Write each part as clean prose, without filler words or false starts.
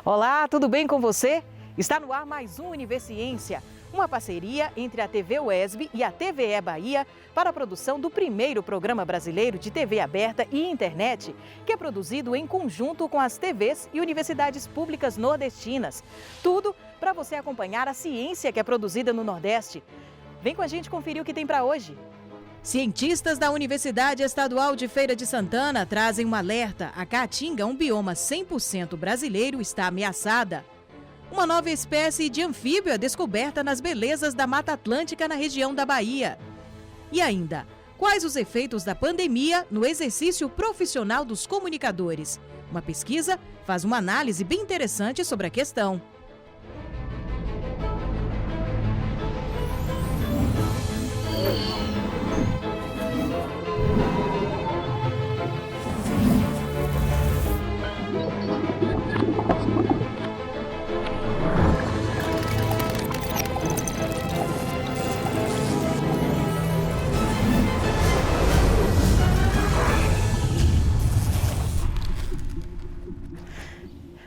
Olá, tudo bem com você? Está no ar mais um Universiência, uma parceria entre a TV UESB e a TVE Bahia para a produção do primeiro programa brasileiro de TV aberta e internet, que é produzido em conjunto com as TVs e universidades públicas nordestinas. Tudo para você acompanhar a ciência que é produzida no Nordeste. Vem com a gente conferir o que tem para hoje. Cientistas da Universidade Estadual de Feira de Santana trazem um alerta. A caatinga, um bioma 100% brasileiro, está ameaçada. Uma nova espécie de anfíbio é descoberta nas belezas da Mata Atlântica na região da Bahia. E ainda, quais os efeitos da pandemia no exercício profissional dos comunicadores? Uma pesquisa faz uma análise bem interessante sobre a questão.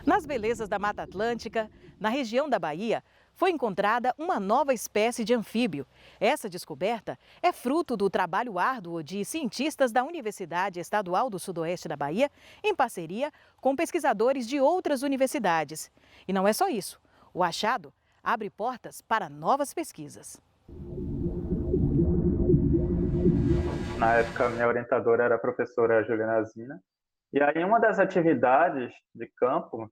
Nas belezas da Mata Atlântica, na região da Bahia, foi encontrada uma nova espécie de anfíbio. Essa descoberta é fruto do trabalho árduo de cientistas da Universidade Estadual do Sudoeste da Bahia, em parceria com pesquisadores de outras universidades. E não é só isso. O achado abre portas para novas pesquisas. Na época, minha orientadora era a professora Juliana Zina. E aí, uma das atividades de campo,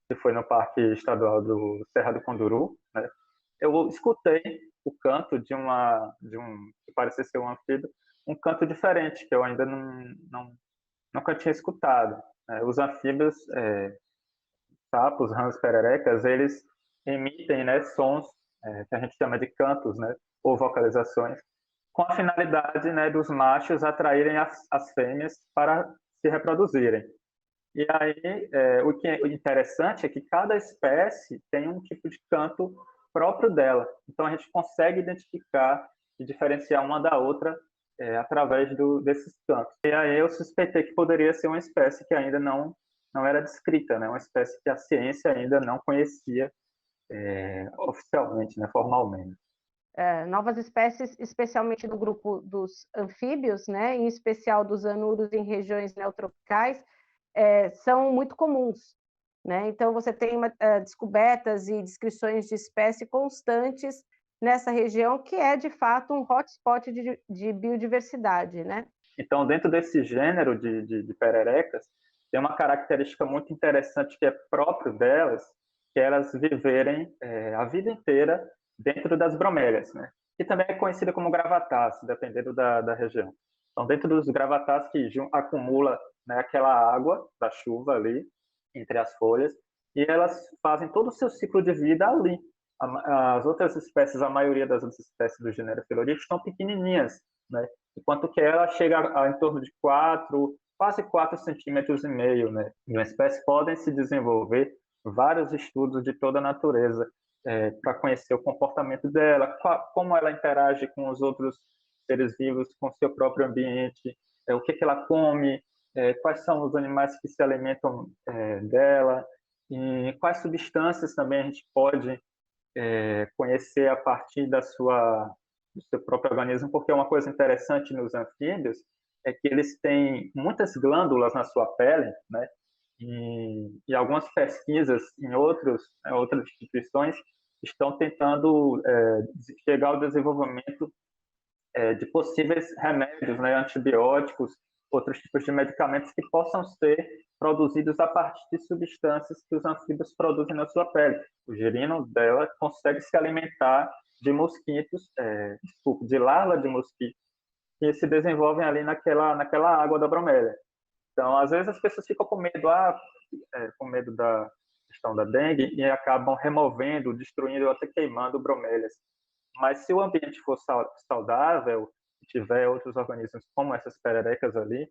que foi no Parque Estadual do Serra do Conduru, né, eu escutei o canto de que parecia ser um anfíbio, um canto diferente, que eu ainda nunca tinha escutado. Os anfíbios, sapos, rãs, pererecas, eles emitem, né, sons que a gente chama de cantos, né, ou vocalizações, com a finalidade, né, dos machos atraírem as fêmeas para se reproduzirem. E aí, o que é interessante é que cada espécie tem um tipo de canto próprio dela. Então, a gente consegue identificar e diferenciar uma da outra através desses cantos. E aí eu suspeitei que poderia ser uma espécie que ainda não era descrita, né? Uma espécie que a ciência ainda não conhecia oficialmente, né? Formalmente. Novas espécies, especialmente do grupo dos anfíbios, né, em especial dos anuros em regiões neotropicais, são muito comuns. Né? Então, você tem descobertas e descrições de espécies constantes nessa região, que é, de fato, um hotspot de biodiversidade. Né? Então, dentro desse gênero de pererecas, tem uma característica muito interessante que é próprio delas, que é elas viverem a vida inteira dentro das bromélias, né? Que também é conhecida como gravatácea, dependendo da região. Então, dentro dos gravatáceos que acumula, né, aquela água da chuva ali, entre as folhas, e elas fazem todo o seu ciclo de vida ali. As outras espécies, a maioria das outras espécies do gênero Phyllodia estão pequenininhas, né? Enquanto que ela chega em torno de quase 4,5 centímetros, né? E uma espécie podem se desenvolver vários estudos de toda a natureza para conhecer o comportamento dela, como ela interage com os outros seres vivos, com o seu próprio ambiente, o que ela come, quais são os animais que se alimentam dela, e quais substâncias também a gente pode conhecer a partir do seu próprio organismo, porque uma coisa interessante nos anfíbios é que eles têm muitas glândulas na sua pele, né? E algumas pesquisas em outras instituições estão tentando chegar ao desenvolvimento de possíveis remédios, né, antibióticos, outros tipos de medicamentos que possam ser produzidos a partir de substâncias que os anfíbios produzem na sua pele. O girino dela consegue se alimentar de mosquitos, de larva de mosquitos, que se desenvolvem ali naquela água da bromélia. Então, às vezes as pessoas ficam com medo da questão da dengue e acabam removendo, destruindo ou até queimando bromélias. Mas se o ambiente for saudável, tiver outros organismos como essas pererecas ali,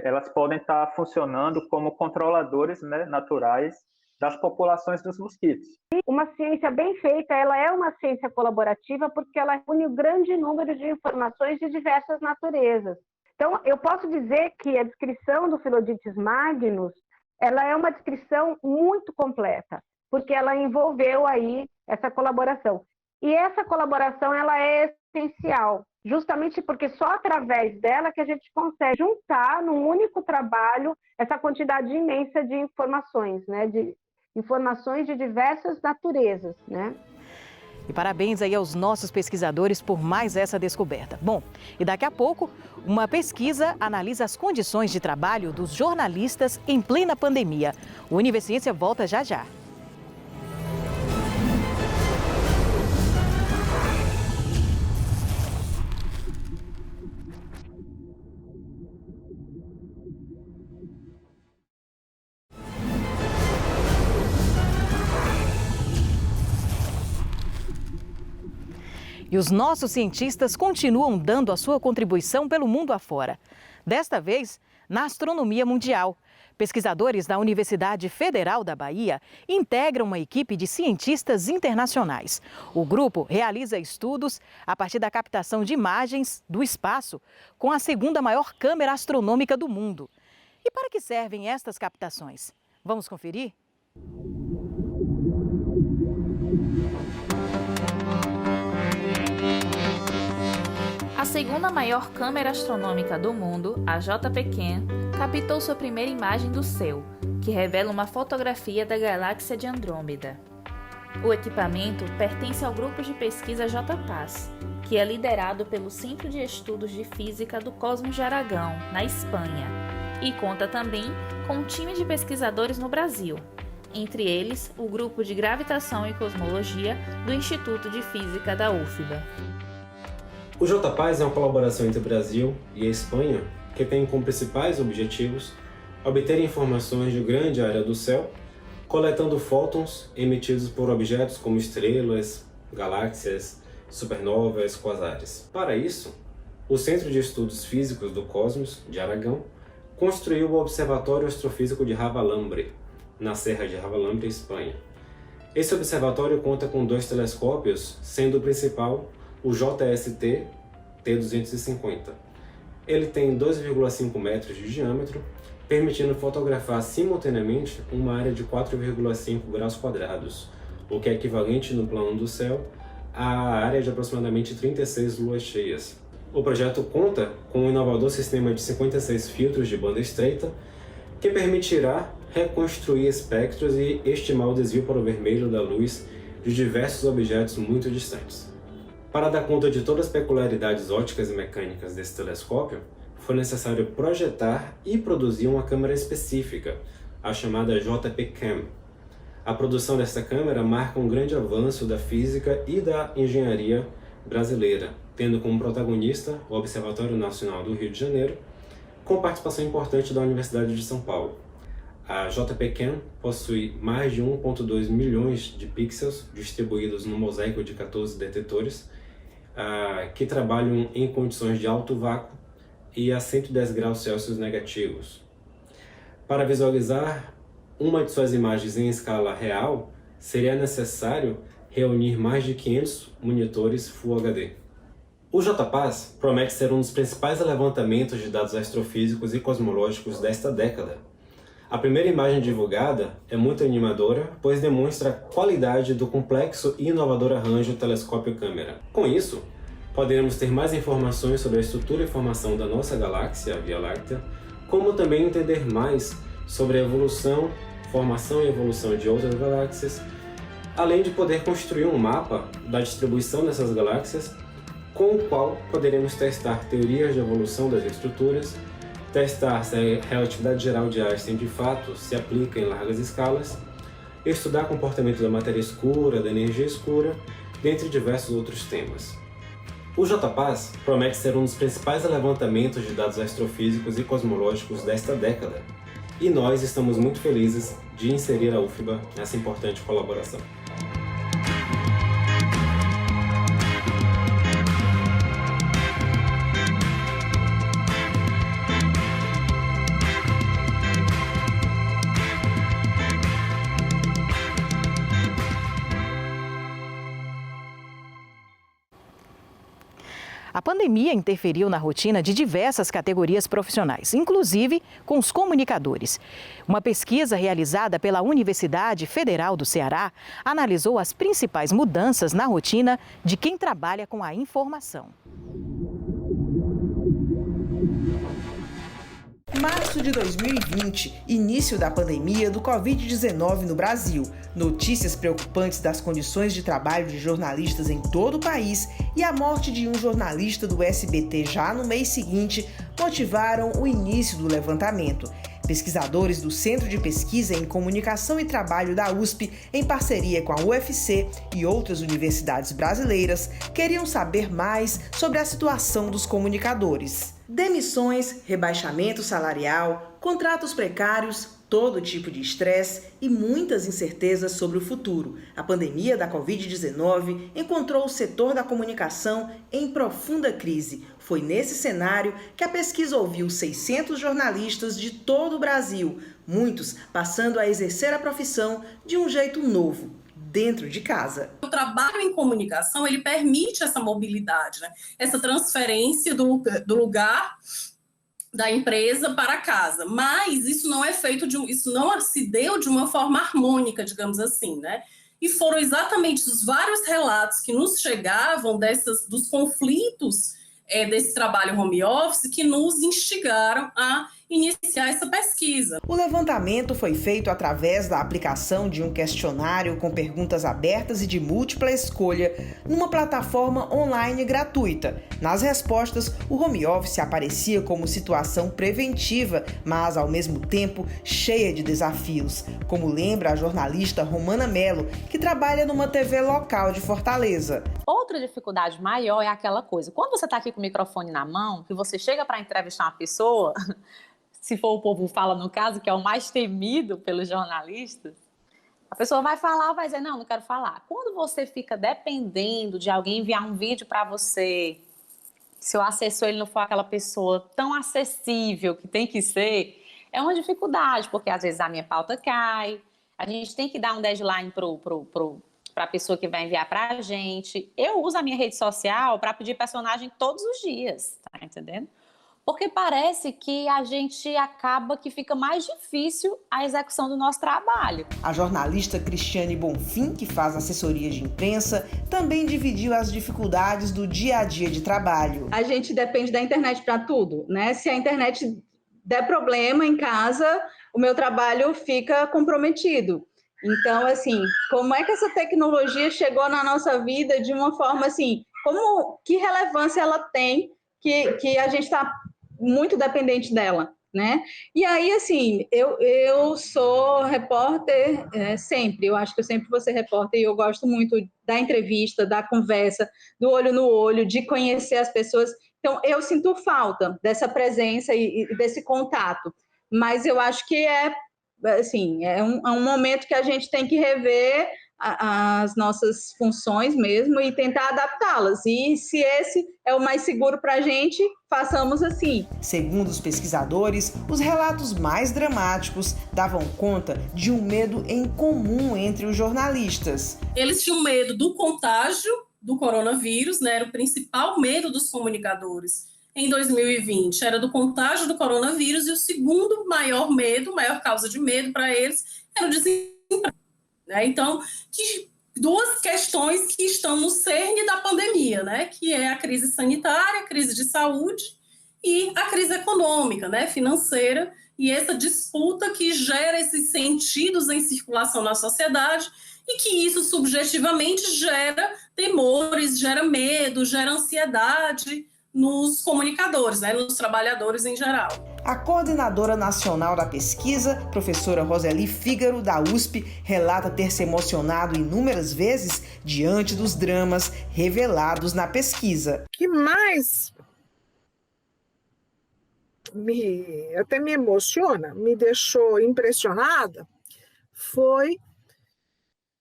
elas podem estar funcionando como controladores, né, naturais das populações dos mosquitos. Uma ciência bem feita, ela é uma ciência colaborativa porque ela une um grande número de informações de diversas naturezas. Então, eu posso dizer que a descrição do Phyllodytes magnus ela é uma descrição muito completa, porque ela envolveu aí essa colaboração. E essa colaboração ela é essencial, justamente porque só através dela que a gente consegue juntar num único trabalho essa quantidade imensa de informações, né? De informações de diversas naturezas, né? E parabéns aí aos nossos pesquisadores por mais essa descoberta. Bom, e daqui a pouco, uma pesquisa analisa as condições de trabalho dos jornalistas em plena pandemia. O Univerciência volta já já. E os nossos cientistas continuam dando a sua contribuição pelo mundo afora. Desta vez, na astronomia mundial. Pesquisadores da Universidade Federal da Bahia integram uma equipe de cientistas internacionais. O grupo realiza estudos a partir da captação de imagens do espaço com a segunda maior câmera astronômica do mundo. E para que servem estas captações? Vamos conferir? A segunda maior câmera astronômica do mundo, a JPCam, captou sua primeira imagem do céu, que revela uma fotografia da galáxia de Andrômeda. O equipamento pertence ao grupo de pesquisa JPAS, que é liderado pelo Centro de Estudos de Física do Cosmos de Aragão, na Espanha, e conta também com um time de pesquisadores no Brasil, entre eles o Grupo de Gravitação e Cosmologia do Instituto de Física da UFBA. O JPAS é uma colaboração entre o Brasil e a Espanha que tem como principais objetivos obter informações de grande área do céu, coletando fótons emitidos por objetos como estrelas, galáxias, supernovas, quasares. Para isso, o Centro de Estudos Físicos do Cosmos, de Aragão, construiu o Observatório Astrofísico de Javalambre, na Serra de Javalambre, Espanha. Esse observatório conta com 2 telescópios, sendo o principal o JST T250. Ele tem 2,5 metros de diâmetro, permitindo fotografar simultaneamente uma área de 4,5 graus quadrados, o que é equivalente no plano do céu à área de aproximadamente 36 luas cheias. O projeto conta com um inovador sistema de 56 filtros de banda estreita, que permitirá reconstruir espectros e estimar o desvio para o vermelho da luz de diversos objetos muito distantes. Para dar conta de todas as peculiaridades ópticas e mecânicas desse telescópio, foi necessário projetar e produzir uma câmera específica, a chamada JPCam. A produção desta câmera marca um grande avanço da física e da engenharia brasileira, tendo como protagonista o Observatório Nacional do Rio de Janeiro, com participação importante da Universidade de São Paulo. A JPCam possui mais de 1,2 milhões de pixels distribuídos no mosaico de 14 detetores, que trabalham em condições de alto vácuo e a 110 graus Celsius negativos. Para visualizar uma de suas imagens em escala real, seria necessário reunir mais de 500 monitores Full HD. O JPAS promete ser um dos principais levantamentos de dados astrofísicos e cosmológicos desta década. A primeira imagem divulgada é muito animadora, pois demonstra a qualidade do complexo e inovador arranjo do telescópio câmera. Com isso, poderemos ter mais informações sobre a estrutura e formação da nossa galáxia, a Via Láctea, como também entender mais sobre a evolução, formação e evolução de outras galáxias, além de poder construir um mapa da distribuição dessas galáxias, com o qual poderemos testar teorias de evolução das estruturas, testar se a relatividade geral de Einstein de fato se aplica em largas escalas, estudar o comportamento da matéria escura, da energia escura, dentre diversos outros temas. O JPAS promete ser um dos principais levantamentos de dados astrofísicos e cosmológicos desta década, e nós estamos muito felizes de inserir a UFBA nessa importante colaboração. A pandemia interferiu na rotina de diversas categorias profissionais, inclusive com os comunicadores. Uma pesquisa realizada pela Universidade Federal do Ceará analisou as principais mudanças na rotina de quem trabalha com a informação. Março de 2020, início da pandemia do Covid-19 no Brasil. Notícias preocupantes das condições de trabalho de jornalistas em todo o país e a morte de um jornalista do SBT já no mês seguinte motivaram o início do levantamento. Pesquisadores do Centro de Pesquisa em Comunicação e Trabalho da USP, em parceria com a UFC e outras universidades brasileiras, queriam saber mais sobre a situação dos comunicadores. Demissões, rebaixamento salarial, contratos precários, todo tipo de estresse e muitas incertezas sobre o futuro. A pandemia da Covid-19 encontrou o setor da comunicação em profunda crise. Foi nesse cenário que a pesquisa ouviu 600 jornalistas de todo o Brasil, muitos passando a exercer a profissão de um jeito novo, dentro de casa. O trabalho em comunicação, ele permite essa mobilidade, né? Essa transferência do lugar da empresa para casa, mas isso não é feito isso não se deu de uma forma harmônica, digamos assim, né? E foram exatamente os vários relatos que nos chegavam dos conflitos desse trabalho home office que nos instigaram a iniciar essa pesquisa. O levantamento foi feito através da aplicação de um questionário com perguntas abertas e de múltipla escolha numa plataforma online gratuita. Nas respostas, o home office aparecia como situação preventiva, mas ao mesmo tempo cheia de desafios, como lembra a jornalista Romana Mello, que trabalha numa TV local de Fortaleza. Outra dificuldade maior é aquela coisa, quando você está aqui com o microfone na mão, que você chega para entrevistar uma pessoa, se for o povo fala no caso, que é o mais temido pelos jornalistas, a pessoa vai falar, vai dizer, não quero falar. Quando você fica dependendo de alguém enviar um vídeo para você, se o assessor ele não for aquela pessoa tão acessível que tem que ser, é uma dificuldade, porque às vezes a minha pauta cai, a gente tem que dar um deadline para a pessoa que vai enviar para a gente. Eu uso a minha rede social para pedir personagem todos os dias, tá entendendo? Porque parece que a gente acaba que fica mais difícil a execução do nosso trabalho. A jornalista Cristiane Bonfim, que faz assessoria de imprensa, também dividiu as dificuldades do dia a dia de trabalho. A gente depende da internet para tudo, né? Se a internet der problema em casa, o meu trabalho fica comprometido. Então, assim, como é que essa tecnologia chegou na nossa vida de uma forma assim, que relevância ela tem que a gente está muito dependente dela, né? E aí, assim, eu sou repórter sempre, eu acho que eu sempre vou ser repórter e eu gosto muito da entrevista, da conversa, do olho no olho, de conhecer as pessoas. Então, eu sinto falta dessa presença e desse contato, mas eu acho que é um momento que a gente tem que rever as nossas funções mesmo e tentar adaptá-las. E se esse é o mais seguro para a gente, façamos assim. Segundo os pesquisadores, os relatos mais dramáticos davam conta de um medo em comum entre os jornalistas. Eles tinham medo do contágio do coronavírus, né? Era o principal medo dos comunicadores em 2020, era do contágio do coronavírus, e o segundo maior causa de medo para eles era o desemprego. Né? Então, duas questões que estão no cerne da pandemia, né? Que é a crise sanitária, a crise de saúde e a crise econômica, né? Financeira, e essa disputa que gera esses sentidos em circulação na sociedade e que isso subjetivamente gera temores, gera medo, gera ansiedade nos comunicadores, né? Nos trabalhadores em geral. A coordenadora nacional da pesquisa, professora Roseli Fígaro, da USP, relata ter se emocionado inúmeras vezes diante dos dramas revelados na pesquisa. O que mais até me emociona, me deixou impressionada, foi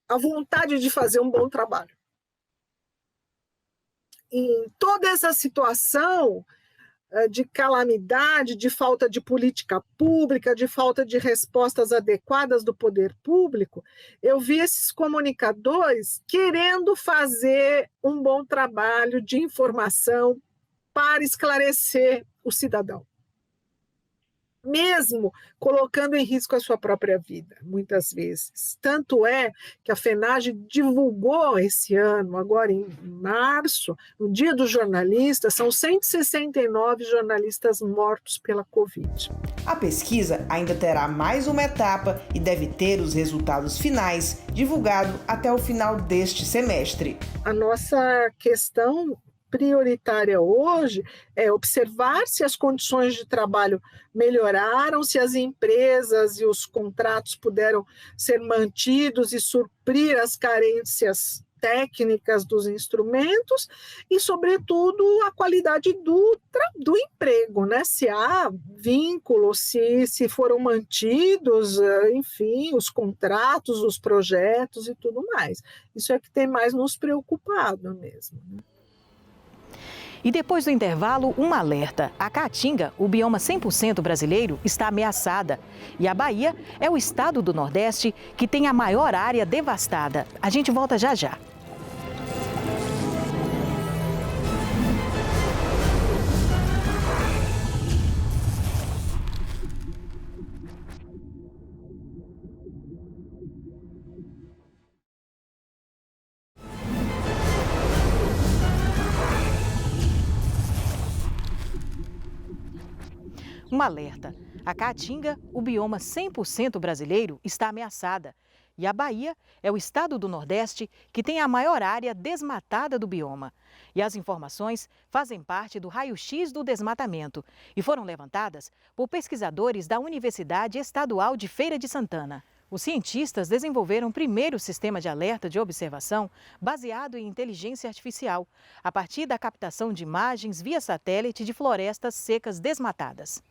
a vontade de fazer um bom trabalho. Em toda essa situação de calamidade, de falta de política pública, de falta de respostas adequadas do poder público, eu vi esses comunicadores querendo fazer um bom trabalho de informação para esclarecer o cidadão, mesmo colocando em risco a sua própria vida, muitas vezes. Tanto é que a FENAGE divulgou esse ano, agora em março, no Dia do Jornalista, são 169 jornalistas mortos pela Covid. A pesquisa ainda terá mais uma etapa e deve ter os resultados finais divulgados até o final deste semestre. A nossa questão prioritária hoje é observar se as condições de trabalho melhoraram, se as empresas e os contratos puderam ser mantidos e suprir as carências técnicas dos instrumentos e, sobretudo, a qualidade do emprego, né? Se há vínculos, se foram mantidos, enfim, os contratos, os projetos e tudo mais. Isso é que tem mais nos preocupado mesmo, né? E depois do intervalo, um alerta. A Caatinga, o bioma 100% brasileiro, está ameaçada. E a Bahia é o estado do Nordeste que tem a maior área devastada. A gente volta já já. Um alerta. A Caatinga, o bioma 100% brasileiro, está ameaçada. E a Bahia é o estado do Nordeste que tem a maior área desmatada do bioma. E as informações fazem parte do raio-x do desmatamento e foram levantadas por pesquisadores da Universidade Estadual de Feira de Santana. Os cientistas desenvolveram o primeiro sistema de alerta de observação baseado em inteligência artificial, a partir da captação de imagens via satélite de florestas secas desmatadas.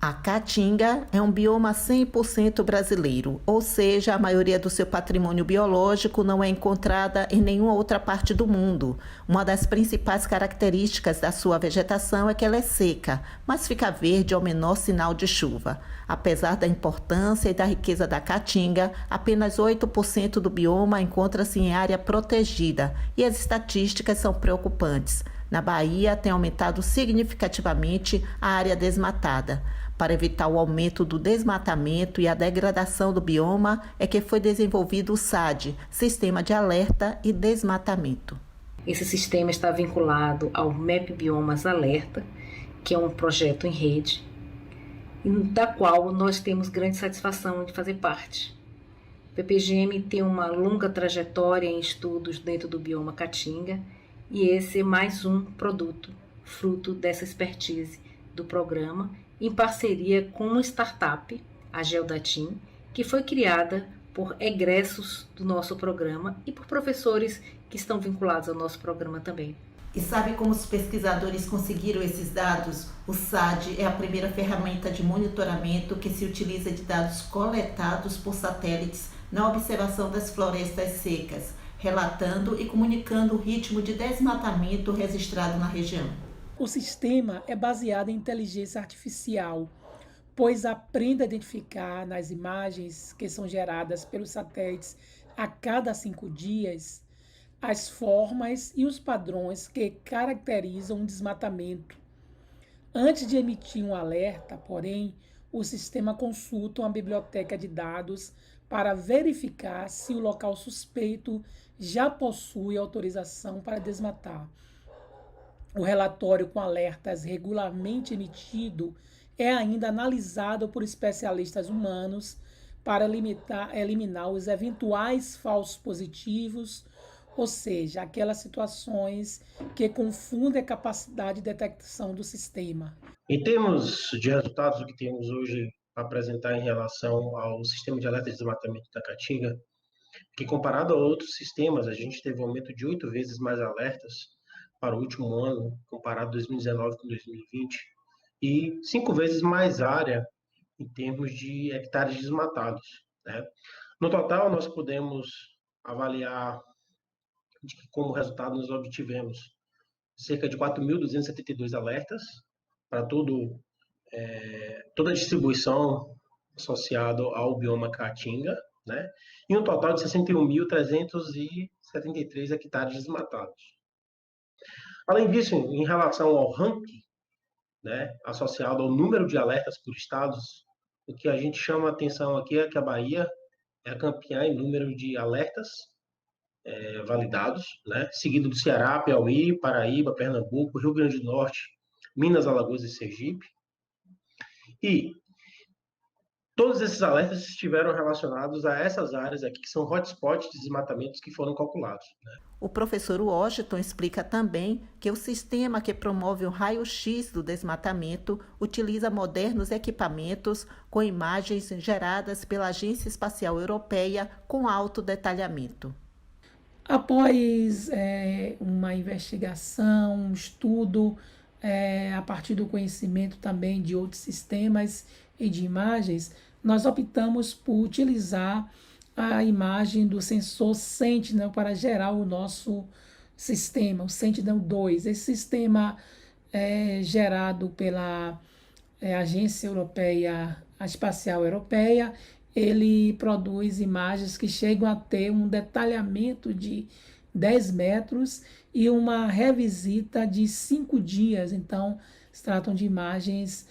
A Caatinga é um bioma 100% brasileiro, ou seja, a maioria do seu patrimônio biológico não é encontrada em nenhuma outra parte do mundo. Uma das principais características da sua vegetação é que ela é seca, mas fica verde ao menor sinal de chuva. Apesar da importância e da riqueza da Caatinga, apenas 8% do bioma encontra-se em área protegida e as estatísticas são preocupantes. Na Bahia, tem aumentado significativamente a área desmatada. Para evitar o aumento do desmatamento e a degradação do bioma, é que foi desenvolvido o SAD, Sistema de Alerta e Desmatamento. Esse sistema está vinculado ao MEP Biomas Alerta, que é um projeto em rede, da qual nós temos grande satisfação de fazer parte. O PPGM tem uma longa trajetória em estudos dentro do bioma Caatinga, e esse é mais um produto, fruto dessa expertise do programa, em parceria com uma startup, a Geodatim, que foi criada por egressos do nosso programa e por professores que estão vinculados ao nosso programa também. E sabe como os pesquisadores conseguiram esses dados? O SAD é a primeira ferramenta de monitoramento que se utiliza de dados coletados por satélites na observação das florestas secas, relatando e comunicando o ritmo de desmatamento registrado na região. O sistema é baseado em inteligência artificial, pois aprende a identificar nas imagens que são geradas pelos satélites a cada 5 dias as formas e os padrões que caracterizam um desmatamento. Antes de emitir um alerta, porém, o sistema consulta uma biblioteca de dados para verificar se o local suspeito já possui autorização para desmatar. O relatório com alertas regularmente emitido é ainda analisado por especialistas humanos para eliminar os eventuais falsos positivos, ou seja, aquelas situações que confundem a capacidade de detecção do sistema. Em termos de resultados, o que temos hoje para apresentar em relação ao sistema de alerta de desmatamento da Caatinga, que comparado a outros sistemas, a gente teve um aumento de 8 vezes mais alertas para o último ano, comparado 2019 com 2020, e 5 vezes mais área em termos de hectares desmatados, né? No total, nós podemos avaliar de que, como resultado, nós obtivemos cerca de 4.272 alertas para toda a distribuição associada ao bioma Caatinga, né? E um total de 61.373 hectares desmatados. Além disso, em relação ao ranking, né, associado ao número de alertas por estados, o que a gente chama a atenção aqui é que a Bahia é a campeã em número de alertas validados, né, seguido do Ceará, Piauí, Paraíba, Pernambuco, Rio Grande do Norte, Minas, Alagoas e Sergipe. E todos esses alertas estiveram relacionados a essas áreas aqui, que são hotspots de desmatamentos que foram calculados, né? O professor Washington explica também que o sistema que promove o raio-x do desmatamento utiliza modernos equipamentos com imagens geradas pela Agência Espacial Europeia com alto detalhamento. Após uma investigação, um estudo, a partir do conhecimento também de outros sistemas e de imagens, nós optamos por utilizar a imagem do sensor Sentinel para gerar o nosso sistema, o Sentinel-2. Esse sistema é gerado pela Agência Europeia, a Espacial Europeia. Ele produz imagens que chegam a ter um detalhamento de 10 metros e uma revisita de 5 dias. Então, se tratam de imagens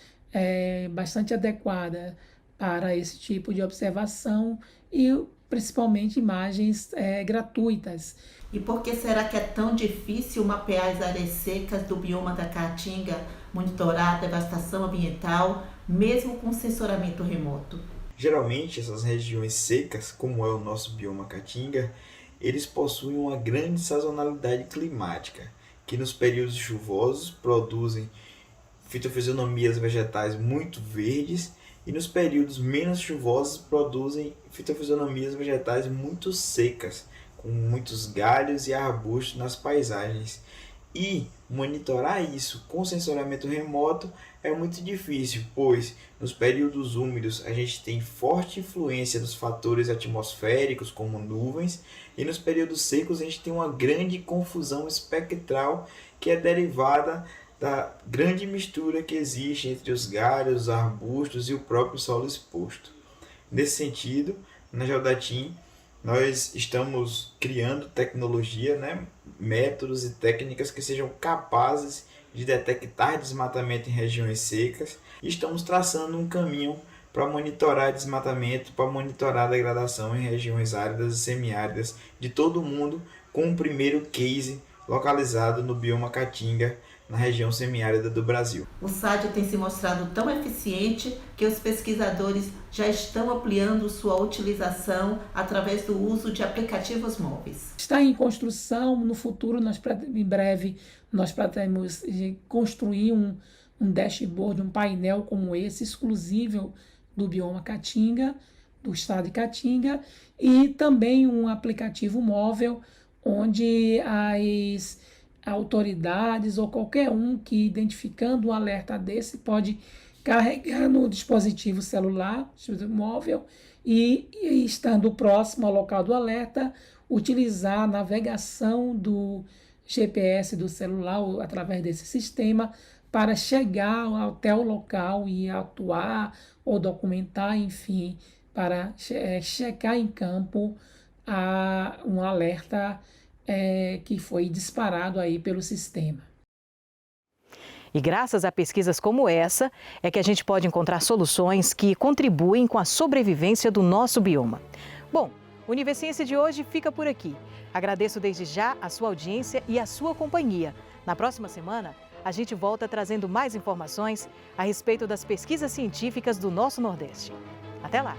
bastante adequadas para esse tipo de observação e principalmente imagens gratuitas. E por que será que é tão difícil mapear as áreas secas do bioma da Caatinga, monitorar a devastação ambiental, mesmo com sensoramento remoto? Geralmente, essas regiões secas, como é o nosso bioma Caatinga, eles possuem uma grande sazonalidade climática, que nos períodos chuvosos produzem fitofisionomias vegetais muito verdes e nos períodos menos chuvosos produzem fitofisionomias vegetais muito secas, com muitos galhos e arbustos nas paisagens. E monitorar isso com sensoramento remoto é muito difícil, pois nos períodos úmidos a gente tem forte influência dos fatores atmosféricos, como nuvens, e nos períodos secos a gente tem uma grande confusão espectral que é derivada da grande mistura que existe entre os galhos, os arbustos e o próprio solo exposto. Nesse sentido, na Geodatim, nós estamos criando tecnologia, métodos e técnicas que sejam capazes de detectar desmatamento em regiões secas e estamos traçando um caminho para monitorar desmatamento, para monitorar a degradação em regiões áridas e semiáridas de todo o mundo, com um primeiro case localizado no bioma Caatinga, na região semiárida do Brasil. O SAD tem se mostrado tão eficiente que os pesquisadores já estão ampliando sua utilização através do uso de aplicativos móveis. Está em construção, no futuro, em breve, nós pretendemos construir um dashboard, um painel como esse, exclusivo do bioma Caatinga, do estado de Caatinga, e também um aplicativo móvel onde as autoridades ou qualquer um que identificando um alerta desse pode carregar no dispositivo celular, dispositivo móvel, e estando próximo ao local do alerta, utilizar a navegação do GPS do celular através desse sistema para chegar até o local e atuar ou documentar, enfim, para checar em campo um alerta que foi disparado aí pelo sistema. E graças a pesquisas como essa, é que a gente pode encontrar soluções que contribuem com a sobrevivência do nosso bioma. Bom, o Universiência de hoje fica por aqui. Agradeço desde já a sua audiência e a sua companhia. Na próxima semana, a gente volta trazendo mais informações a respeito das pesquisas científicas do nosso Nordeste. Até lá!